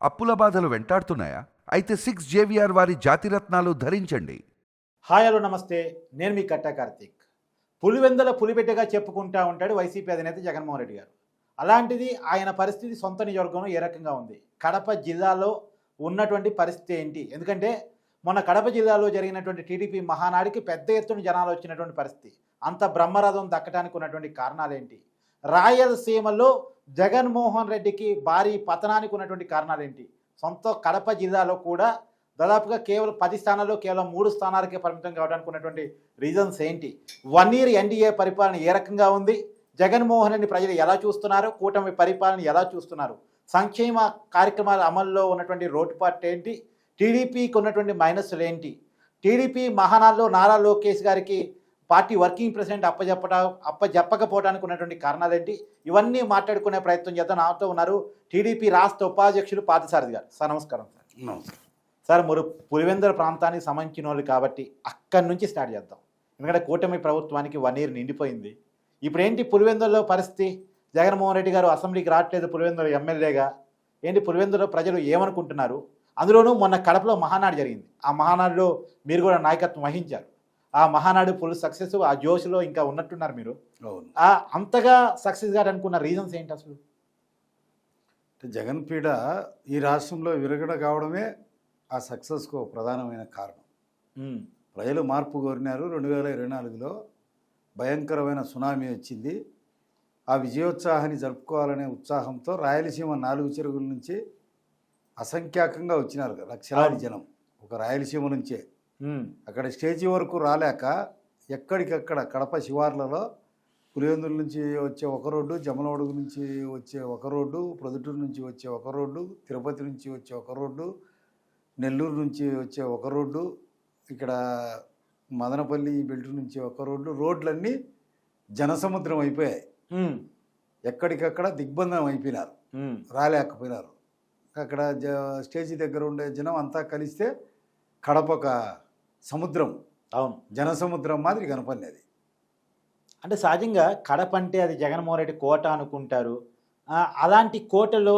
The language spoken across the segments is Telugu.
అప్పుల బాధలు వెంటాడుతున్నాయా? అయితే 6 జేవిఆర్ వారి జాతిరత్నాలు ధరించండి. హాయ్ హలో నమస్తే, నేను మీ కట్టా కార్తీక్. పులివెందుల పులిబిడ్డగా చెప్పుకుంటా ఉంటాడు వైసీపీ అధినేత జగన్మోహన్ రెడ్డి గారు. అలాంటిది ఆయన పరిస్థితి సొంత నియోజకవర్గంలో ఏ రకంగా ఉంది, కడప జిల్లాలో ఉన్నటువంటి పరిస్థితి ఏంటి? ఎందుకంటే మొన్న కడప జిల్లాలో జరిగినటువంటి టీడీపీ మహానాడికి పెద్ద ఎత్తున జనాలు వచ్చినటువంటి పరిస్థితి, అంత బ్రహ్మరథం దక్కడానికి ఉన్నటువంటి కారణాలు ఏంటి? రాయలసీమలో జగన్మోహన్ రెడ్డికి భారీ పతనానికి ఉన్నటువంటి కారణాలు ఏంటి? సొంత కడప జిల్లాలో కూడా దాదాపుగా కేవలం 10 స్థానాల్లో కేవలం 3 స్థానాలకే పరిమితం కావడానికి ఉన్నటువంటి రీజన్స్ ఏంటి? 1 ఇయర్ ఎన్డీఏ పరిపాలన ఏ రకంగా ఉంది? జగన్మోహన్ రెడ్డి ప్రజలు ఎలా చూస్తున్నారు? కూటమి పరిపాలన ఎలా చూస్తున్నారు? సంక్షేమ కార్యక్రమాల అమల్లో ఉన్నటువంటి రోడ్డుపాటు ఏంటి? టీడీపీకి ఉన్నటువంటి మైనస్లు ఏంటి? టీడీపీ మహానాల్లో నారా లోకేష్ గారికి పార్టీ వర్కింగ్ ప్రెసిడెంట్ అప్పజెప్పకపోవడానికి ఉన్నటువంటి కారణాలు ఏంటి? ఇవన్నీ మాట్లాడుకునే ప్రయత్నం చేద్దాం. నాతో ఉన్నారు టీడీపీ రాష్ట్ర ఉపాధ్యక్షులు పార్థసారథి గారు. సార్ నమస్కారం. సార్ నమస్కారం. సార్, మీరు పులివెందుల ప్రాంతానికి సంబంధించిన వాళ్ళు కాబట్టి అక్కడి నుంచి స్టార్ట్ చేద్దాం. ఎందుకంటే కూటమి ప్రభుత్వానికి 1 ఇయర్ నిండిపోయింది. ఇప్పుడు ఏంటి పులివెందులలో పరిస్థితి? జగన్మోహన్ రెడ్డి గారు అసెంబ్లీకి రావట్లేదు పులివెందుల ఎమ్మెల్యేగా. ఏంటి పులివెందులో ప్రజలు ఏమనుకుంటున్నారు? అందులోనూ మొన్న కడపలో మహానాడు జరిగింది. ఆ మహానాడులో మీరు కూడా నాయకత్వం వహించారు. ఆ మహానాడు ఫుల్ సక్సెస్, ఆ జోష్లో ఇంకా ఉన్నట్టున్నారు మీరు. అంతగా సక్సెస్ గారు అనుకున్న రీజన్స్ ఏంటి అసలు? జగన్ పీడ ఈ రాష్ట్రంలో విరగడ కావడమే ఆ సక్సెస్కు ప్రధానమైన కారణం. ప్రజలు మార్పు కోరినారు. 2024లో భయంకరమైన సునామీ వచ్చింది. ఆ విజయోత్సాహాన్ని జరుపుకోవాలనే ఉత్సాహంతో రాయలసీమ 4 చెరువుల నుంచి అసంఖ్యాకంగా వచ్చినారు లక్షలాది జనం. ఒక రాయలసీమ నుంచే అక్కడ స్టేజీ వరకు రాలేక ఎక్కడికక్కడ కడప శివార్లలో పులివెందుల నుంచి వచ్చే ఒక రోడ్డు, జమలమడుగు నుంచి వచ్చే ఒక రోడ్డు, ప్రొద్దుటూరు నుంచి వచ్చే ఒక రోడ్డు, తిరుపతి నుంచి వచ్చే ఒక రోడ్డు, నెల్లూరు నుంచి వచ్చే ఒక రోడ్డు, ఇక్కడ మదనపల్లి బెల్ట్ నుంచి ఒక రోడ్డు, రోడ్లన్నీ జనసముద్రం అయిపోయాయి. ఎక్కడికక్కడ దిగ్బంధనం అయిపోయినారు, రాలేకపోయినారు. అక్కడ స్టేజీ దగ్గర ఉండే జనం అంతా కలిస్తే కడప ఒక సముద్రం, అవును, జనసముద్రం మాదిరి కనపడినది. అంటే సహజంగా కడప అంటే అది జగన్మోహన్ రెడ్డి కోట అనుకుంటారు. అలాంటి కోటలో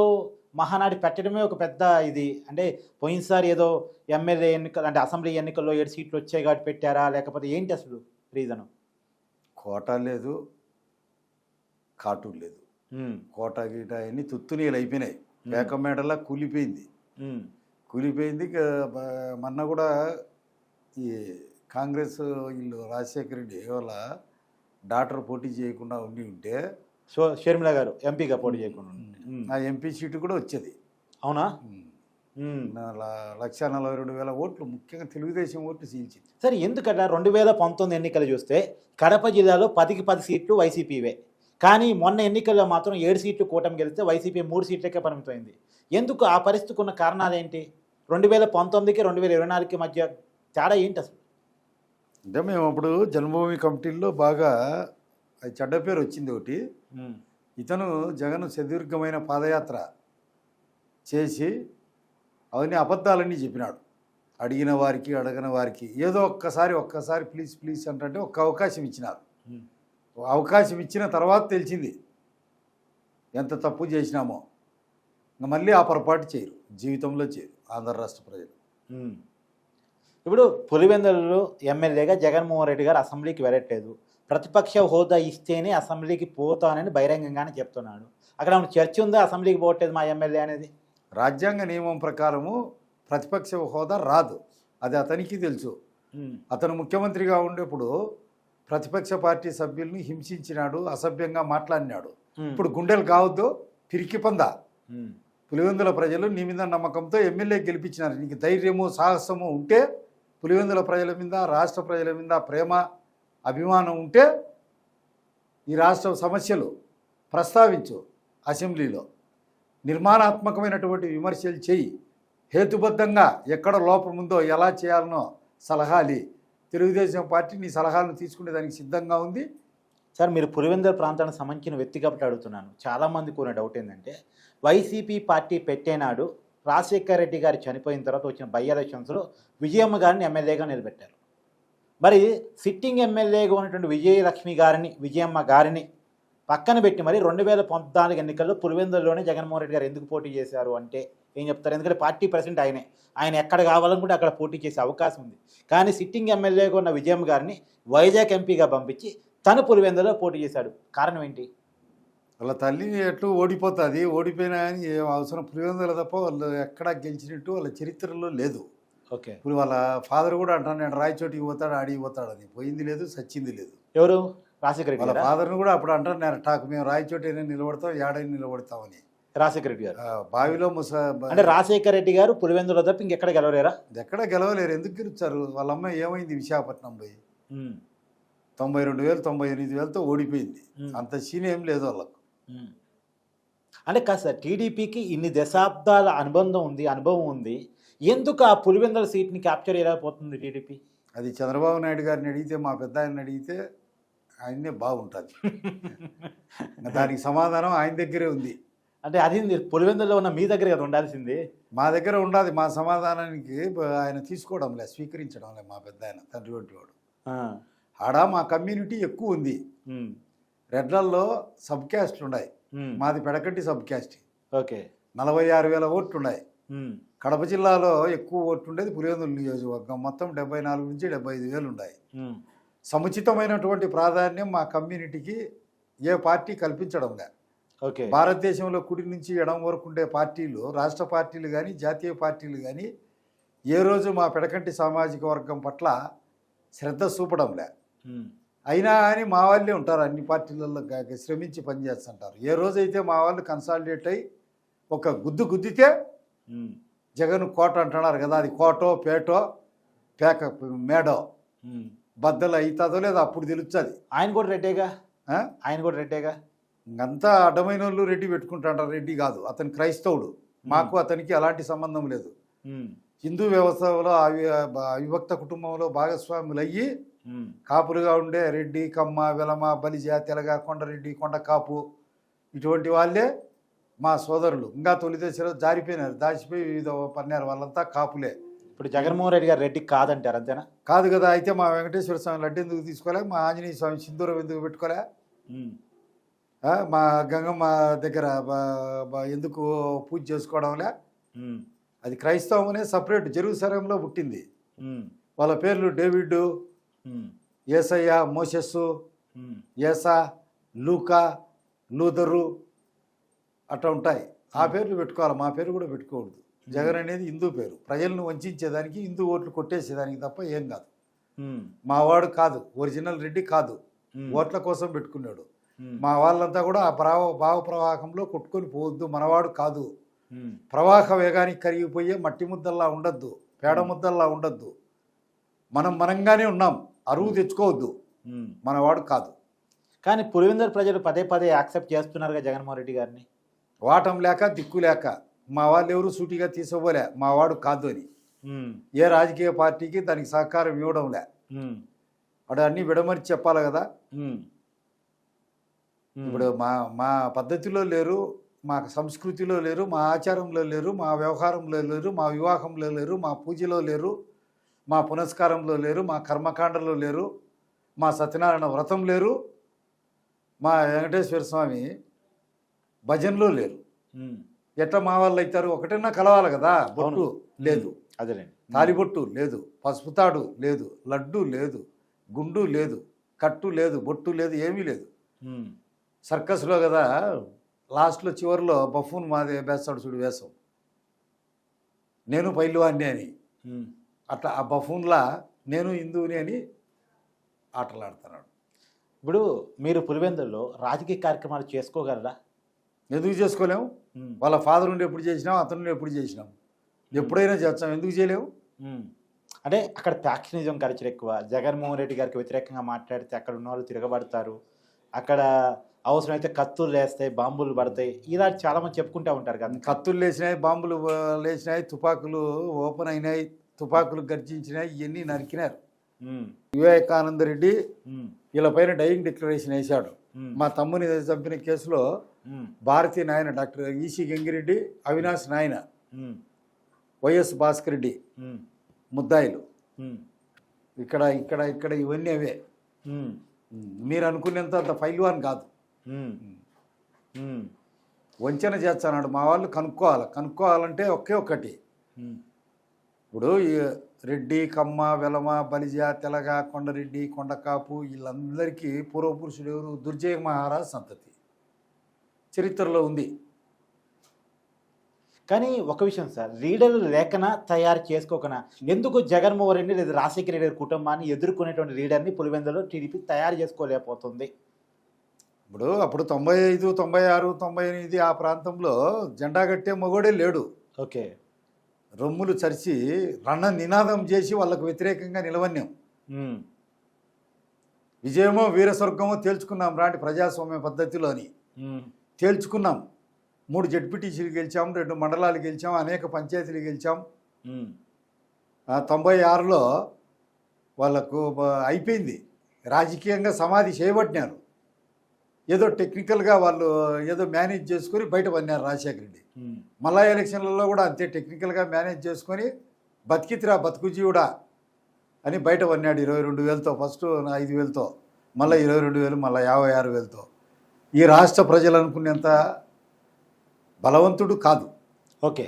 మహానాడు పెట్టడమే ఒక పెద్ద ఇది. అంటే పోయినసారి ఏదో ఎమ్మెల్యే ఎన్నికలు అంటే అసెంబ్లీ ఎన్నికల్లో 7 సీట్లు వచ్చాయి కాబట్టి పెట్టారా, లేకపోతే ఏంటి అసలు రీజను? కోట లేదు, కాటు లేదు. కోట గీట అన్నీ తుత్తునీళ్ళు అయిపోయినాయి. పేకమేడలా కూలిపోయింది. మొన్న కూడా ఈ కాంగ్రెస్ వీళ్ళు రాజశేఖర రెడ్డి వాళ్ళ డాక్టర్ పోటీ చేయకుండా ఉంటే షర్మిల గారు ఎంపీగా పోటీ చేయకుండా ఆ ఎంపీ సీటు కూడా వచ్చేది. అవునా? 1,42,000 ఓట్లు, ముఖ్యంగా తెలుగుదేశం ఓట్లు చీల్చింది. సరే, ఎందుకంటే 2019 ఎన్నికలు చూస్తే కడప జిల్లాలో 10కి 10 సీట్లు వైసీపీవే. కానీ మొన్న ఎన్నికల్లో మాత్రం 7 సీట్లు కూటమి గెలిస్తే వైసీపీ 3 సీట్లకే పరిమితమైంది. ఎందుకు? ఆ పరిస్థితికి ఉన్న కారణాలు ఏంటి? 2019కి 2024కి మధ్య తేడా ఏంటి అసలు? అంటే మేము అప్పుడు జన్మభూమి కమిటీల్లో బాగా చెడ్డ పేరు వచ్చింది. ఒకటి, ఇతను జగన్ సుదీర్ఘమైన పాదయాత్ర చేసి అవన్నీ అబద్ధాలన్నీ చెప్పినాడు. అడిగిన వారికి అడగని వారికి ఏదో ఒక్కసారి ప్లీజ్ ప్లీజ్ అంటే ఒక్క అవకాశం ఇచ్చినారు. అవకాశం ఇచ్చిన తర్వాత తెలిసింది ఎంత తప్పు చేసినామో. ఇంకా మళ్ళీ ఆ పొరపాటు చేయరు, జీవితంలో చేయరు ఆంధ్ర రాష్ట్ర ప్రజలు. ఇప్పుడు పులివెందులలో ఎమ్మెల్యేగా జగన్మోహన్ రెడ్డి గారు అసెంబ్లీకి వెళ్ళట్లేదు. ప్రతిపక్ష హోదా ఇస్తేనే అసెంబ్లీకి పోతానని బహిరంగంగానే చెప్తున్నాడు. అక్కడ చర్చ ఉందా అసెంబ్లీకి పోవట్లేదు మా ఎమ్మెల్యే అనేది? రాజ్యాంగ నియమం ప్రకారము ప్రతిపక్ష హోదా రాదు, అది అతనికి తెలుసు. అతను ముఖ్యమంత్రిగా ఉండేప్పుడు ప్రతిపక్ష పార్టీ సభ్యుల్ని హింసించినాడు, అసభ్యంగా మాట్లాడినాడు. ఇప్పుడు గుండెలు కావద్దు, పిరికి పందా. పులివెందుల ప్రజలు నీ మీద నమ్మకంతో ఎమ్మెల్యే గెలిపించినారు. నీకు ధైర్యము సాహసము ఉంటే, పులివెందుల ప్రజల మీద, రాష్ట్ర ప్రజల మీద ప్రేమ అభిమానం ఉంటే ఈ రాష్ట్ర సమస్యలు ప్రస్తావించు, అసెంబ్లీలో నిర్మాణాత్మకమైనటువంటి విమర్శలు చేయి, హేతుబద్ధంగా ఎక్కడ లోపం ఉందో ఎలా చేయాలనో సలహాలు. తెలుగుదేశం పార్టీ నీ సలహాలను తీసుకునే దానికి సిద్ధంగా ఉంది. సార్, మీరు పులివెందుల ప్రాంతానికి సంబంధించిన వ్యక్తి కాబట్టి అడుగుతున్నాను. చాలామందికి ఉన్న డౌట్ ఏంటంటే, వైసీపీ పార్టీ పెట్టేనాడు రాజశేఖర రెడ్డి గారు చనిపోయిన తర్వాత వచ్చిన బై ఎలక్షన్స్లో విజయమ్మ గారిని ఎమ్మెల్యేగా నిలబెట్టారు. మరి సిట్టింగ్ ఎమ్మెల్యేగా ఉన్నటువంటి విజయలక్ష్మి గారిని, విజయమ్మ గారిని పక్కన పెట్టి మరి 2014 ఎన్నికల్లో పులివెందులలోనే జగన్మోహన్ రెడ్డి గారు ఎందుకు పోటీ చేశారు అంటే ఏం చెప్తారు? ఎందుకంటే పార్టీ ప్రెసిడెంట్ ఆయనే, ఆయన ఎక్కడ కావాలనుకుంటే అక్కడ పోటీ చేసే అవకాశం ఉంది. కానీ సిట్టింగ్ ఎమ్మెల్యేగా ఉన్న విజయం గారిని వైజాగ్ ఎంపీగా పంపించి తను పులివెందులో పోటీ చేశాడు. కారణం ఏంటి? వాళ్ళ తల్లి ఎట్లు ఓడిపోతుంది, ఓడిపోయినా కానీ ఏం అవసరం పులివెందుల తప్ప వాళ్ళు ఎక్కడా గెలిచినట్టు వాళ్ళ చరిత్రలో లేదు. ఓకే, ఇప్పుడు వాళ్ళ ఫాదర్ కూడా అంటాను, నేను రాయచోటికి పోతాడు, ఆడికి పోతాడు, అది పోయింది లేదు, సచ్చింది లేదు. ఎవరు? రాజశేఖర రెడ్డి వాళ్ళ గారా? ఫాదర్ని కూడా అప్పుడు అంటారు, నేను టాకు మేము రాయచోటి నిలబడతాం, ఏడైనా నిలబడతామని. రాజశేఖర రెడ్డి గారు బావిలో అంటే రాజశేఖర రెడ్డి గారు పులివెందులో తప్ప ఇంకెక్కడ గెలవలేరా? ఎక్కడ గెలవలేరు. ఎందుకు గెలుస్తారు? వాళ్ళ అమ్మ ఏమైంది విశాఖపట్నం పోయి 92,000 98,000తో ఓడిపోయింది. అంత సీన్ ఏం లేదు వాళ్ళకు. అంటే కాస్త టీడీపీకి ఇన్ని దశాబ్దాల అనుభవం ఉంది, ఎందుకు ఆ పులివెందుల సీట్ని క్యాప్చర్ చేయలేకపోతుంది టీడీపీ? అది చంద్రబాబు నాయుడు గారిని అడిగితే, మా పెద్ద ఆయన్ని అడిగితే ఆయన్నే బాగుంటుంది. దానికి సమాధానం ఆయన దగ్గరే ఉంది. అంటే అది పులివెందులో ఉన్న మీ దగ్గర కదా ఉండాల్సింది. మా దగ్గర ఉండాలి. మా సమాధానానికి ఆయన తీసుకోవడంలే, స్వీకరించడంలే. మా పెద్ద ఆయన తండ్రి వంటి వాడు. ఆడ మా కమ్యూనిటీ ఎక్కువ ఉంది. రెడ్లల్లో సబ్ క్యాస్ట్లు ఉన్నాయి. మాది పెడకంటి సబ్ క్యాస్ట్. ఓకే, 46,000 ఓట్లు ఉన్నాయి. కడప జిల్లాలో ఎక్కువ ఓట్లు ఉండేది పులివెందుల నియోజకవర్గం. మొత్తం 74 నుంచి 75,000 ఉన్నాయి. సముచితమైనటువంటి ప్రాధాన్యం మా కమ్యూనిటీకి ఏ పార్టీ కల్పించడం లే. ఓకే, భారతదేశంలో కుడి నుంచి ఎడం వరకు ఉండే పార్టీలు, రాష్ట్ర పార్టీలు కానీ జాతీయ పార్టీలు కానీ ఏ రోజు మా పెడకంటి సామాజిక వర్గం పట్ల శ్రద్ధ చూపడంలే. అయినా కానీ మా వాళ్ళే ఉంటారు, అన్ని పార్టీలలో శ్రమించి పనిచేస్తుంటారు. ఏ రోజైతే మా వాళ్ళు కన్సాలిడేట్ అయ్యి ఒక గుద్దితే జగన్ కోట అంటున్నారు కదా, అది కోటో పేటో పేక మేడో బద్దలు అవుతుందో లేదో అప్పుడు తెలుస్తుంది. ఆయన కూడా రెడ్డేగా. అంతా అడ్డమైన వాళ్ళు రెడ్డి పెట్టుకుంటాంటారు. రెడ్డి కాదు, అతను క్రైస్తవుడు. మాకు అతనికి అలాంటి సంబంధం లేదు. హిందూ వ్యవస్థలో అవిభక్త కుటుంబంలో భాగస్వాములు అయ్యి కాపులుగా ఉండే రెడ్డి, కమ్మ, వెలమ, బలిజ, తెలగ, కొండరెడ్డి, కొండ కాపు ఇటువంటి వాళ్ళే మా సోదరులు. ఇంకా తొలిదశలో జారిపోయినారు, దాచిపోయి వివిధ పన్నారు. వాళ్ళంతా కాపులే. ఇప్పుడు జగన్మోహన్ రెడ్డి గారు రెడ్డి కాదంటారు, అంతేనా? కాదు కదా. అయితే మా వెంకటేశ్వర స్వామి లడ్డు ఎందుకు తీసుకోలే? మా ఆంజనేయ స్వామి సింధూరం ఎందుకు పెట్టుకోలే? మా గంగమ్మ దగ్గర ఎందుకు పూజ చేసుకోవడంలే? అది క్రైస్తవం అనే సపరేట్ జెరూసలేంలో పుట్టింది. వాళ్ళ పేర్లు డేవిడ్, యేసయ్య, మోసెస్సు, ఏసా, లూకా, లూథరు అట్లా ఉంటాయి. ఆ పేర్లు పెట్టుకోవాలి, మా పేరు కూడా పెట్టుకోకూడదు. జగన్ అనేది హిందూ పేరు. ప్రజలను వంచేదానికి, హిందూ ఓట్లు కొట్టేసేదానికి తప్ప ఏం కాదు. మావాడు కాదు, ఒరిజినల్ రెడ్డి కాదు, ఓట్ల కోసం పెట్టుకున్నాడు. మా వాళ్ళంతా కూడా ఆ భావ ప్రవాహంలో కొట్టుకొని పోవద్దు, మనవాడు కాదు. ప్రవాహ వేగానికి కరిగిపోయే మట్టి ముద్దల్లా ఉండద్దు, పేడ ముద్దల్లా ఉండద్దు. మనంగానే ఉన్నాం, అరువు తెచ్చుకోవద్దు, మనవాడు కాదు. కానీ పులివెందుల ప్రజలు పదే యాక్సెప్ట్ చేస్తున్నారుగా జగన్మోహన్ రెడ్డి గారిని. వాటం లేక దిక్కు లేక మా వాళ్ళు ఎవరు సూటిగా తీసుకోలే, మావాడు కాదు అని. ఏ రాజకీయ పార్టీకి దానికి సహకారం ఇవ్వడంలే. అటు అన్నీ విడమరిచి చెప్పాలి కదా. ఇప్పుడు మా పద్ధతిలో లేరు, మా సంస్కృతిలో లేరు, మా ఆచారంలో లేరు, మా వ్యవహారంలో లేరు, మా వివాహంలో లేరు, మా పూజలో లేరు, మా పునస్కారంలో లేరు, మా కర్మకాండలో లేరు, మా సత్యనారాయణ వ్రతం లేరు, మా వెంకటేశ్వర స్వామి భజనలో లేరు. ఎట్లా మా వాళ్ళు అవుతారు? ఒకటన్నా కలవాలి కదా. బొట్టు లేదు, అదేలేండి, తాలిబొట్టు లేదు, పసుపు తాడు లేదు, లడ్డు లేదు, గుండు లేదు, కట్టు లేదు, బొట్టు లేదు, ఏమీ లేదు. సర్కస్లో కదా లాస్ట్లో చివరిలో బఫూన్ మాదే వేస్తాడు చూడు వేషం, నేను పైల్వాన్ని అని. అట్లా ఆ బఫూన్లా నేను హిందువుని అని ఆటలాడుతున్నాడు. ఇప్పుడు మీరు పులివెందుల్లో రాజకీయ కార్యక్రమాలు చేసుకోగలరా? ఎందుకు చేసుకోలేము? వాళ్ళ ఫాదర్ నుండి ఎప్పుడు చేసినాం, అతను నుండి ఎప్పుడు చేసినాం, ఎప్పుడైనా చేస్తాం. ఎందుకు చేయలేము? అంటే అక్కడ ఫ్యాక్షనిజం కల్చర్ ఎక్కువ. జగన్మోహన్ రెడ్డి గారికి వ్యతిరేకంగా మాట్లాడితే అక్కడ ఉన్న వాళ్ళు తిరగబడతారు, అక్కడ అవసరమైతే కత్తులు లేస్తాయి, బాంబులు పడతాయి, ఇలా చాలా మంది చెప్పుకుంటూ ఉంటారు కదా. కత్తులు లేచినాయి, బాంబులు లేచినాయి, తుపాకులు ఓపెన్ అయినాయి, తుపాకులు గర్జించినాయి, ఇవన్నీ నరికినారు. వివేకానంద రెడ్డి వీళ్ళ పైన డయింగ్ డిక్లరేషన్ వేశాడు. మా తమ్ముని చంపిన కేసులో భారతీయ నాయన డాక్టర్ ఈసి గంగిరెడ్డి, అవినాష్ నాయన, వైఎస్ భాస్కర్ రెడ్డి ముద్దాయిలు. ఇక్కడ ఇక్కడ ఇక్కడ ఇవన్నీ అవే. మీరు అనుకునేంత అంత ఫైల్వాన్ కాదు. ఉమ్, ఉమ్, వంచన చేస్తాడు. మా వాళ్ళు కనుక్కోవాలంటే ఒకే ఒక్కటి, ఉమ్, ఇప్పుడు ఈ రెడ్డి, కమ్మ, వెలమ, బలిజ, తెలగ, కొండరెడ్డి, కొండకాపు వీళ్ళందరికీ పూర్వపురుషుడు ఎవరు? దుర్జయ మహారాజ్ సంతతి చరిత్రలో ఉంది. కానీ ఒక విషయం సార్, లీడర్లు లేకనా తయారు చేసుకోకనా ఎందుకు జగన్మోహన్ రెడ్డి లేదా రాజశేఖర రెడ్డి గారి కుటుంబాన్ని ఎదుర్కొనేటువంటి లీడర్ని పులివెందులో టీడీపీ తయారు చేసుకోలేకపోతుంది? ఇప్పుడు అప్పుడు 95, 96, 98 ఆ ప్రాంతంలో జెండా కట్టే మగోడే లేడు. ఓకే. రొమ్ములు చరిచి రణ నినాదం చేసి వాళ్ళకు వ్యతిరేకంగా నిలవన్నాం. ఉమ్, విజయమో వీరస్వర్గమో తేల్చుకున్నాం రాంటి ప్రజాస్వామ్య పద్ధతిలోని ఉమ్, తేల్చుకున్నాం. 3 జడ్పీటీసీలు గెలిచాం, 2 మండలాలు గెలిచాం, అనేక పంచాయతీలు గెలిచాం. ఉమ్, 96లో వాళ్ళకు అయిపోయింది, రాజకీయంగా సమాధి చేయబట్టినారు. ఏదో టెక్నికల్గా వాళ్ళు ఏదో మేనేజ్ చేసుకొని బయట పడినారు రాజశేఖర రెడ్డి. ఉమ్, మళ్ళా ఎలక్షన్లలో కూడా అంతే టెక్నికల్గా మేనేజ్ చేసుకొని బతికితిరా బతుకుజీవుడా అని బయట పడినాడు 22,000తో, ఫస్ట్ 5,000తో, మళ్ళీ 22,000, మళ్ళీ 56,000తో. ఈ రాష్ట్ర ప్రజలు అనుకునేంత బలవంతుడు కాదు. ఓకే.